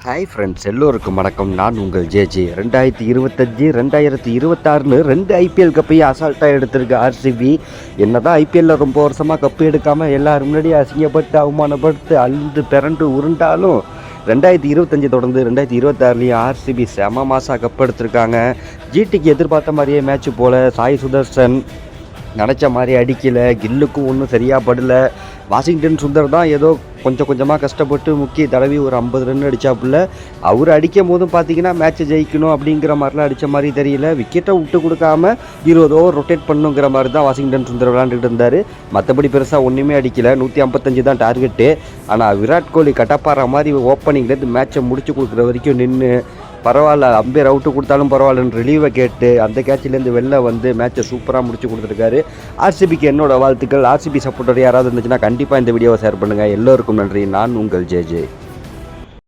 Hi friends, எல்லோருக்கும் வணக்கம். நான் உங்கள் ஜேஜே. 2025 2026ன்னு 2 ஐபிஎல் கப்பையும் அசால்ட்டாக எடுத்திருக்க ஆர்சிபி. என்ன தான் ஐபிஎல்லில் ரொம்ப வருஷமாக கப்பு எடுக்காமல் எல்லோரும் முன்னாடி அசிங்கப்பட்டு அவமானப்படுத்து அழுந்து பிறண்டு உருண்டாலும் 2025 தொடர்ந்து 2026லேயும் ஆர்சிபி செம மாதம் கப் எடுத்திருக்காங்க. ஜிடிக்கு எதிர்பார்த்த மாதிரியே மேட்ச்சு போல் சாய் சுதர்சன் நினச்ச மாதிரி அடிக்கலை, கில்லுக்கும் ஒன்றும் சரியாக படலை. வாஷிங்டன் சுந்தர் தான் ஏதோ கொஞ்சமாக கஷ்டப்பட்டு முக்கிய தடவி ஒரு 50 ரன் அடித்தாப்புல. அவர் அடிக்கும் போதும் பார்த்தீங்கன்னா மேட்ச்சை ஜெயிக்கணும் அப்படிங்கிற மாதிரிலாம் அடித்த மாதிரி தெரியல. விக்கெட்டை விட்டு கொடுக்காம 20 ஓவர் ரொட்டேட் பண்ணுங்கிற மாதிரி தான் வாஷிங்டன் சுந்தர் விளாண்டுட்டு இருந்தார். மற்றபடி பெருசாக ஒன்றுமே அடிக்கலை. 155 தான் டார்கெட்டு. ஆனால் விராட் கோலி கட்டப்பாற மாதிரி ஓப்பனிங்லேருந்து மேட்ச்சை முடிச்சு கொடுக்குற வரைக்கும் நின்று பரவாயில்ல, அம்பேர் அவுட்டு கொடுத்தாலும் பரவாயில்லன்னு ரிலீவை கேட்டு அந்த கேட்சிலேருந்து வெளில வந்து மேட்ச்சை சூப்பராக முடிச்சு கொடுத்துருக்காரு. ஆர்சிபிக்கு என்னோட வாழ்த்துக்கள். ஆர்சிபி சப்போர்ட்டர் யாராவது இருந்துச்சுன்னா கண்டிப்பாக இந்த வீடியோவை ஷேர் பண்ணுங்கள். எல்லோருக்கும் நன்றி. நான் உங்கள் ஜேஜே.